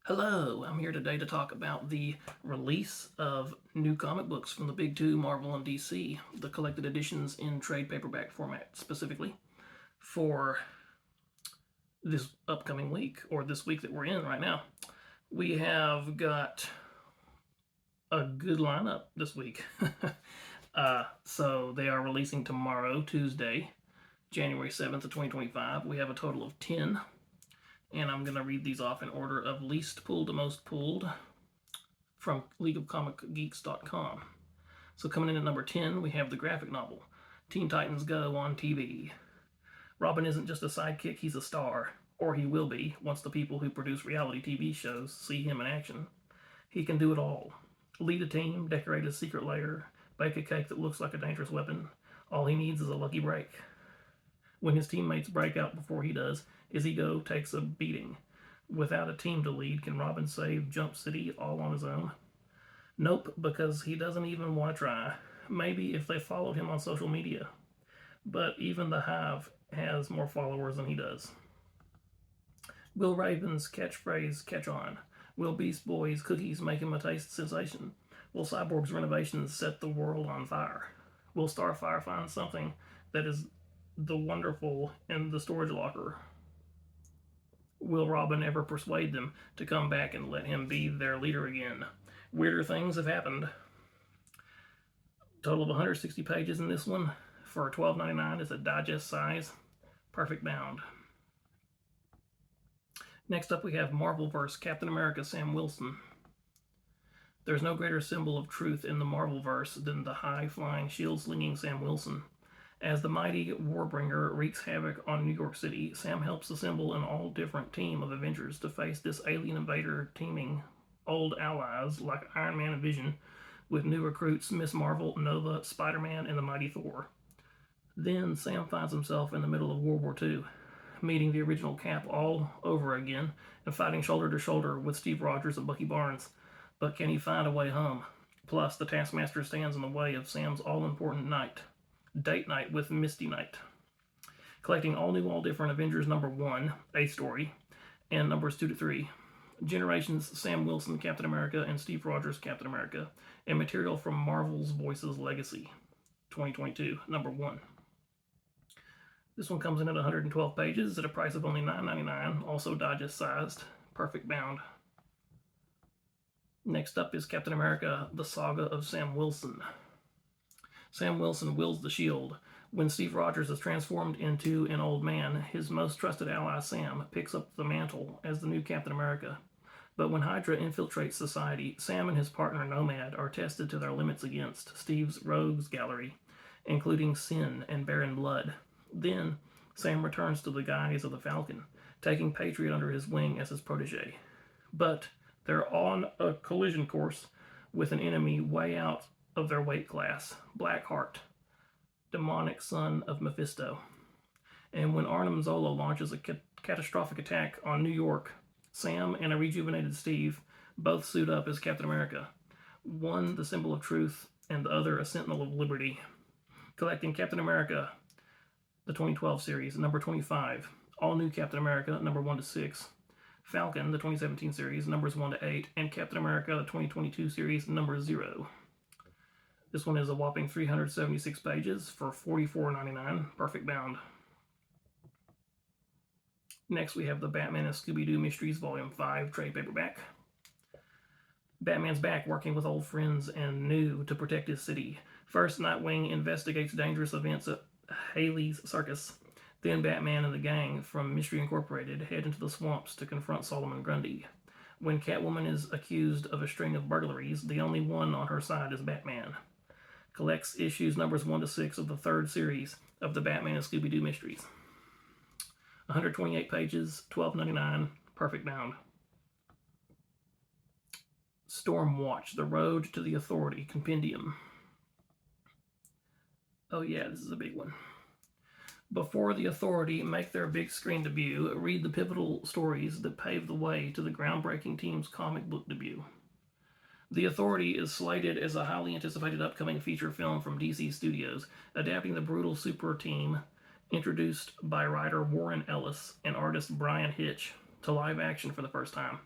Hello, I'm here today to talk about the release of new comic books from the big two, Marvel and DC, the collected editions in trade paperback format specifically, for this upcoming week, or this week that we're in right now. We have got a good lineup this week. So they are releasing tomorrow, Tuesday, January 7th of 2025. We have a total of 10, and I'm going to read these off in order of least pulled to most pulled from leagueofcomicgeeks.com. So coming in at number 10, we have the graphic novel, Teen Titans Go on TV. Robin isn't just a sidekick, he's a star. Or he will be, once the people who produce reality TV shows see him in action. He can do it all. Lead a team, decorate a secret lair, bake a cake that looks like a dangerous weapon. All he needs is a lucky break. When his teammates break out before he does, his ego takes a beating. Without a team to lead, can Robin save Jump City all on his own? Nope, because he doesn't even want to try. Maybe if they followed him on social media. But even the Hive has more followers than he does. Will Raven's catchphrase catch on? Will Beast Boy's cookies make him a taste sensation? Will Cyborg's renovations set the world on fire? Will Starfire find something that is the wonderful in the storage locker? Will Robin ever persuade them to come back and let him be their leader again? Weirder things have happened. Total of 160 pages in this one for $12.99. It's a digest size, perfect bound. Next up, we have Marvelverse Captain America Sam Wilson. There's no greater symbol of truth in the Marvelverse than the high-flying, shield-slinging Sam Wilson. As the mighty Warbringer wreaks havoc on New York City, Sam helps assemble an all-different team of Avengers to face this alien invader teaming old allies like Iron Man and Vision with new recruits Miss Marvel, Nova, Spider-Man, and the mighty Thor. Then Sam finds himself in the middle of World War II, meeting the original Cap all over again and fighting shoulder to shoulder with Steve Rogers and Bucky Barnes. But can he find a way home? Plus, the Taskmaster stands in the way of Sam's all-important date night with Misty Knight. Collecting all new, all different Avengers number 1, a story, and numbers 2 to 3. Generations Sam Wilson Captain America and Steve Rogers Captain America, and material from Marvel's Voices Legacy 2022, number 1. This one comes in at 112 pages at a price of only $9.99, also digest sized, perfect bound. Next up is Captain America, The Saga of Sam Wilson. Sam Wilson wields the shield. When Steve Rogers is transformed into an old man, his most trusted ally Sam picks up the mantle as the new Captain America. But when Hydra infiltrates society, Sam and his partner Nomad are tested to their limits against Steve's rogues gallery, including Sin and Baron Blood. Then, Sam returns to the guise of the Falcon, taking Patriot under his wing as his protege. But they're on a collision course with an enemy way out of their weight class, Blackheart, demonic son of Mephisto. And when Arnim Zola launches a catastrophic attack on New York, Sam and a rejuvenated Steve both suit up as Captain America, one the symbol of truth and the other a sentinel of liberty. Collecting Captain America, the 2012 series, number 25, All New Captain America, number 1 to 6, Falcon, the 2017 series, numbers 1 to 8, and Captain America, the 2022 series, number 0. This one is a whopping 376 pages for $44.99, perfect bound. Next, we have the Batman and Scooby-Doo Mysteries Volume 5 trade paperback. Batman's back working with old friends and new to protect his city. First, Nightwing investigates dangerous events at Haley's Circus. Then Batman and the gang from Mystery Incorporated head into the swamps to confront Solomon Grundy. When Catwoman is accused of a string of burglaries, the only one on her side is Batman. Collects issues numbers 1 to 6 of the 3rd series of the Batman and Scooby-Doo Mysteries. 128 pages, $12.99, perfect bound. Stormwatch, The Road to the Authority Compendium. Oh yeah, this is a big one. Before the Authority make their big screen debut, read the pivotal stories that pave the way to the groundbreaking team's comic book debut. The Authority is slated as a highly anticipated upcoming feature film from DC Studios, adapting the brutal super team introduced by writer Warren Ellis and artist Brian Hitch to live action for the first time.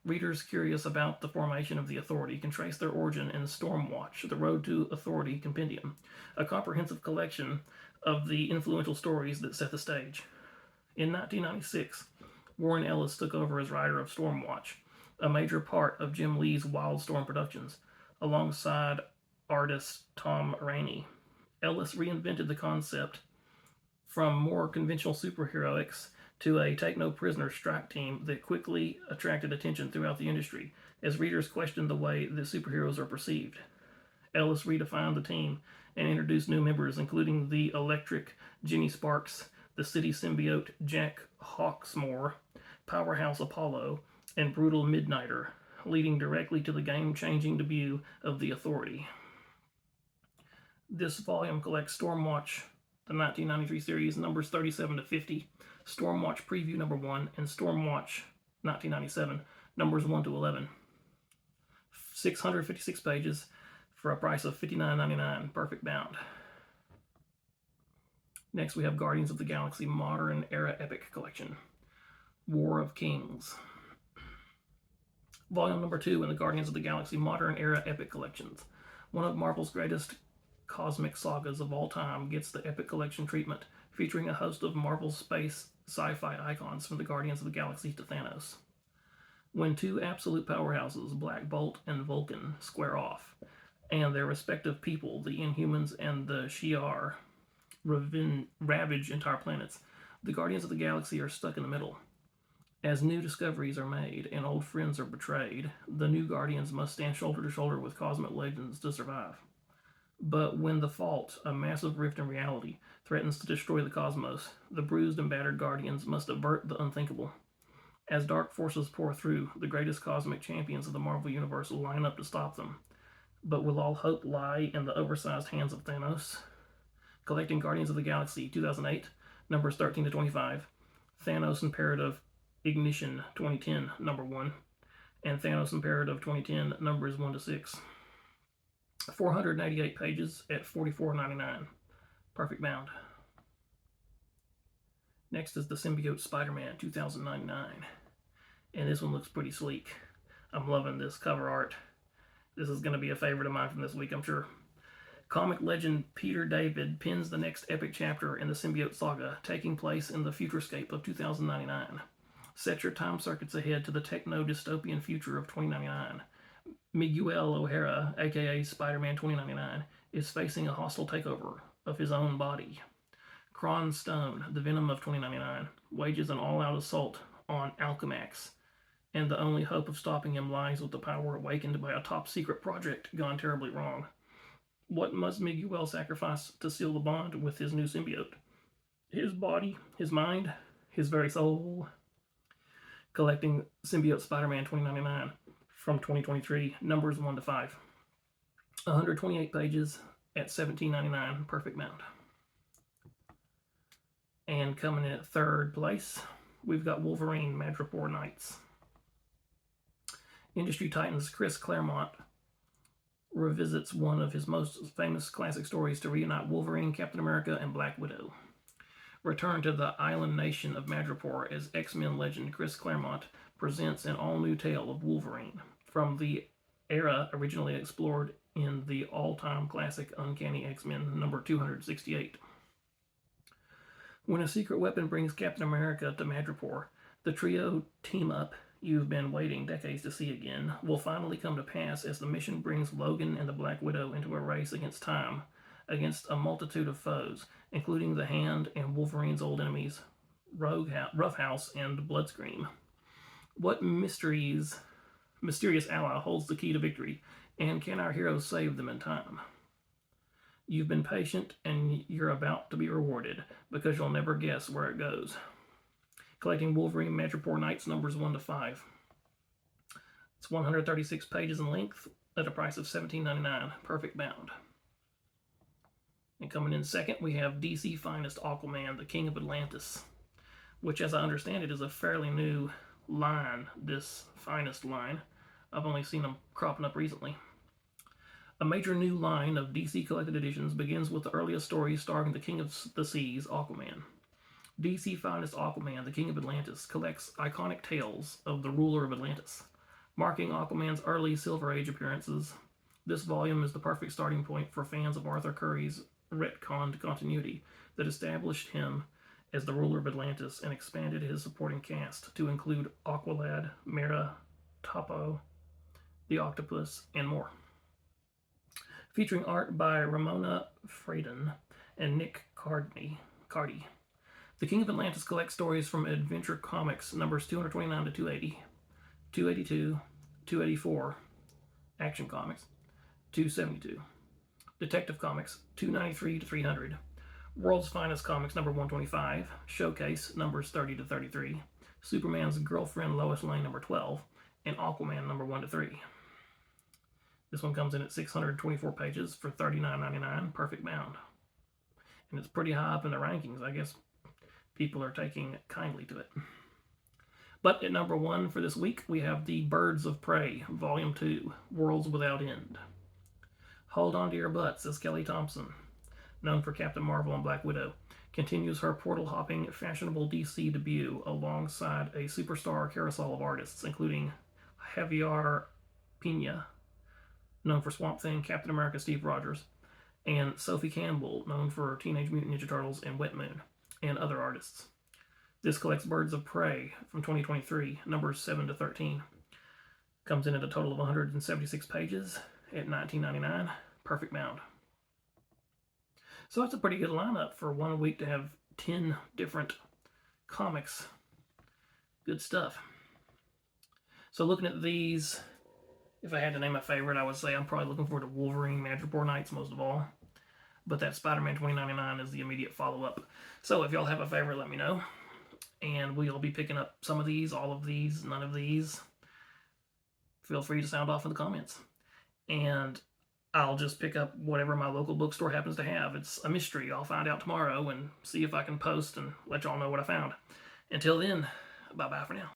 Readers curious about the formation of the Authority can trace their origin in Stormwatch, The Road to Authority Compendium, a comprehensive collection of the influential stories that set the stage. In 1996, Warren Ellis took over as writer of Stormwatch, a major part of Jim Lee's Wildstorm Productions, alongside artist Tom Rainey. Ellis reinvented the concept from more conventional superheroics to a take-no-prisoners strike team that quickly attracted attention throughout the industry as readers questioned the way that superheroes are perceived. Ellis redefined the team and introduced new members, including the electric Jenny Sparks, the city symbiote Jack Hawksmoor, Powerhouse Apollo, and Brutal Midnighter, leading directly to the game-changing debut of the Authority. This volume collects Stormwatch, the 1993 series, numbers 37 to 50, Stormwatch Preview number 1, and Stormwatch 1997, numbers 1 to 11. 656 pages for a price of $59.99, perfect bound. Next, we have Guardians of the Galaxy Modern Era Epic Collection, War of Kings. Volume number 2 in the Guardians of the Galaxy Modern Era Epic Collections. One of Marvel's greatest cosmic sagas of all time gets the Epic Collection treatment, featuring a host of Marvel space sci-fi icons from the Guardians of the Galaxy to Thanos. When two absolute powerhouses, Black Bolt and Vulcan, square off, and their respective people, the Inhumans and the Shi'ar, ravage entire planets, the Guardians of the Galaxy are stuck in the middle. As new discoveries are made and old friends are betrayed, the new Guardians must stand shoulder to shoulder with cosmic legends to survive. But when the fault, a massive rift in reality, threatens to destroy the cosmos, the bruised and battered Guardians must avert the unthinkable. As dark forces pour through, the greatest cosmic champions of the Marvel Universe will line up to stop them. But will all hope lie in the oversized hands of Thanos? Collecting Guardians of the Galaxy 2008, numbers 13 to 25, Thanos Imperative Ignition 2010, number 1, and Thanos Imperative 2010, numbers 1 to 6. 488 pages at $44.99. Perfect bound. Next is the Symbiote Spider-Man 2099. And this one looks pretty sleek. I'm loving this cover art. This is going to be a favorite of mine from this week, I'm sure. Comic legend Peter David pins the next epic chapter in the Symbiote saga, taking place in the futurescape of 2099. Set your time circuits ahead to the techno-dystopian future of 2099. Miguel O'Hara, aka Spider-Man 2099, is facing a hostile takeover of his own body. Kron Stone, the Venom of 2099, wages an all-out assault on Alchemax, and the only hope of stopping him lies with the power awakened by a top-secret project gone terribly wrong. What must Miguel sacrifice to seal the bond with his new symbiote? His body, his mind, his very soul. Collecting Symbiote Spider-Man 2099 from 2023, numbers 1 to 5. 128 pages at $17.99, perfect bound. And coming in at third place, we've got Wolverine Madripoor Nights. Industry Titans Chris Claremont revisits one of his most famous classic stories to reunite Wolverine, Captain America, and Black Widow. Return to the island nation of Madripoor as X-Men legend Chris Claremont presents an all-new tale of Wolverine from the era originally explored in the all-time classic Uncanny X-Men number 268. When a secret weapon brings Captain America to Madripoor, the trio team-up you've been waiting decades to see again will finally come to pass as the mission brings Logan and the Black Widow into a race against time, against a multitude of foes, including the Hand and Wolverine's old enemies, Roughhouse and Bloodscream. What mysterious ally holds the key to victory, and can our heroes save them in time? You've been patient, and you're about to be rewarded, because you'll never guess where it goes. Collecting Wolverine Madripoor Nights numbers 1 to 5. It's 136 pages in length at a price of $17.99, perfect bound. And coming in second, we have DC Finest Aquaman, the King of Atlantis, which, as I understand it, is a fairly new line, this Finest line. I've only seen them cropping up recently. A major new line of DC collected editions begins with the earliest stories starring the King of the Seas, Aquaman. DC Finest Aquaman, the King of Atlantis, collects iconic tales of the ruler of Atlantis, marking Aquaman's early Silver Age appearances. This volume is the perfect starting point for fans of Arthur Curry's retconned continuity that established him as the ruler of Atlantis and expanded his supporting cast to include Aqualad, Mera, Topo, the Octopus, and more. Featuring art by Ramona Fradon and Nick Cardy. The King of Atlantis collects stories from Adventure Comics numbers 229 to 280, 282, 284, Action Comics, 272, Detective Comics, 293 to 300, World's Finest Comics number 125, Showcase numbers 30 to 33, Superman's Girlfriend Lois Lane number 12, and Aquaman number 1 to 3. This one comes in at 624 pages for $39.99, perfect bound. And it's pretty high up in the rankings. I guess people are taking kindly to it. But at number 1 for this week, we have the Birds of Prey, Volume 2, Worlds Without End. Hold on to your butts, as Kelly Thompson, known for Captain Marvel and Black Widow, continues her portal-hopping, fashionable DC debut alongside a superstar carousel of artists, including Javier Pina, known for Swamp Thing, Captain America, Steve Rogers, and Sophie Campbell, known for Teenage Mutant Ninja Turtles and Wet Moon, and other artists. This collects Birds of Prey from 2023, numbers 7 to 13. Comes in at a total of 176 pages at $19.99, perfect bound. So that's a pretty good lineup for 1 week to have 10 different comics. Good stuff. So looking at these, if I had to name a favorite, I would say I'm probably looking forward to Wolverine Madripoor Nights most of all. But that Spider-Man 2099 is the immediate follow-up. So if y'all have a favorite, let me know. And we'll be picking up some of these, all of these, none of these. Feel free to sound off in the comments. And I'll just pick up whatever my local bookstore happens to have. It's a mystery. I'll find out tomorrow and see if I can post and let y'all know what I found. Until then, bye-bye for now.